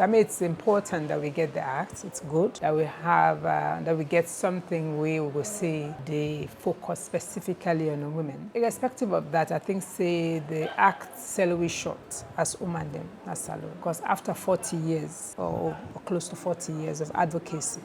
I mean, it's important that we get the act. It's good that we have, that we get something where we will see the focus specifically on women. Irrespective of that, I think say the act sell we short as women them, as alone. Because after 40 years or close to 40 years of advocacy,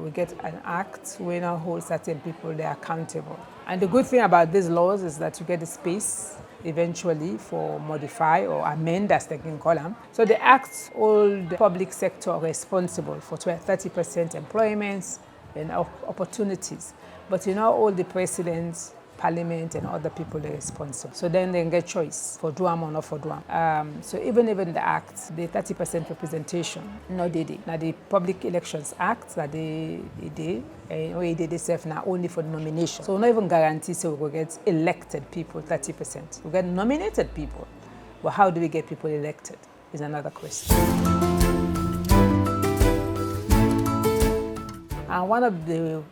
we get an act where now hold certain people they're accountable. And the good thing about these laws is that you get the space eventually for modify or amend, as they can call them. So the acts hold the public sector responsible for 30% employments and opportunities. But all the presidents, parliament and other people are responsible. So then they get choice for duam or not for duam. So even the act, the 30% representation, no they did. Now the Public Elections Act that they did, we did itself now only for nomination. So not even guarantee so we will get elected people 30%. We get nominated people. But how do we get people elected is another question. And one of the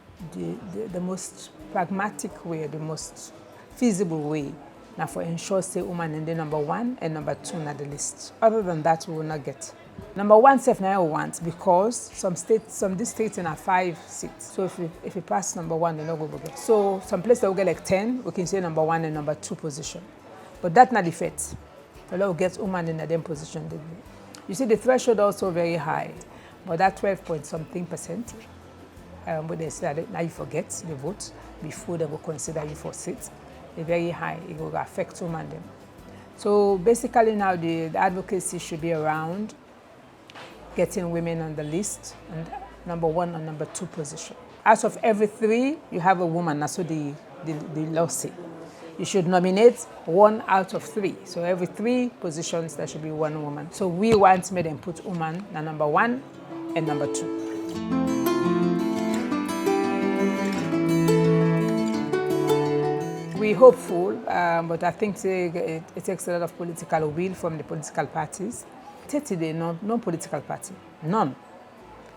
most pragmatic way, the most feasible way now for ensure say women in the number 1 and number 2 on the list. Other than that, we will not get. Number 1 self now want because some districts in 5 seats. So if we pass number 1, they're not going to get. So some places that will get like 10, we can say number 1 and number 2 position. But that's not the fit. A lot will get women in them position. You see the threshold also very high, but that 12 point something percent. But they said now you forget the vote before they will consider you for seats. They're very high, it will affect women them. So basically now the advocacy should be around getting women on the list and number 1 and number 2 position. Out of every 3, you have a woman, that's what the law say. You should nominate 1 out of 3. So every 3 positions, there should be 1 woman. So we want to make them put woman at number 1 and number 2. We're hopeful, but I think it takes a lot of political will from the political parties. Today, no political party, none.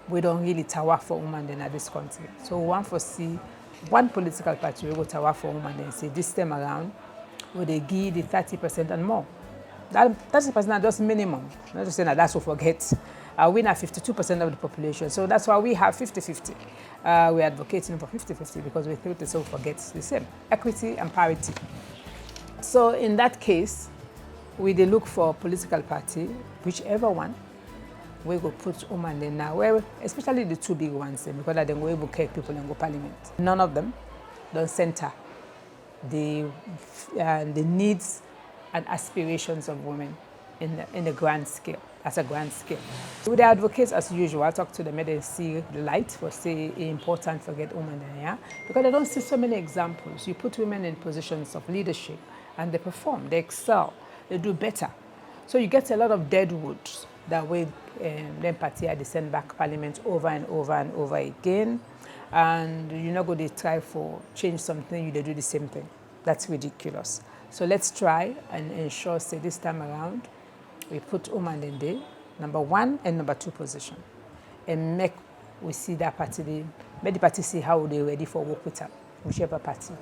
We don't really tower for women in this country. So we want to see one political party will go tower for women and say this time around, will they give the 30% and more? That 30% is just minimum. Not just saying that that's what forget. We have 52% of the population, so that's why we have 50-50. We're advocating for 50-50 because we think the so forget the same. Equity and parity. So in that case, we look for a political party, whichever one, we go put women in now, where, especially the 2 big ones, because they go able to carry people and go parliament. None of them don't center the needs and aspirations of women in the grand scale. As a grand scale. With the advocates, as usual, I talk to them and they see the light for say important for get women in here because they don't see so many examples. You put women in positions of leadership and they perform, they excel, they do better. So you get a lot of dead wood that way then party they send back parliament over and over and over again. And you're not going to try for change something, you do the same thing. That's ridiculous. So let's try and ensure say this time around we put women in there, number 1 and number 2 position. And we see that party, make the party see how they're ready for work with her, whichever party.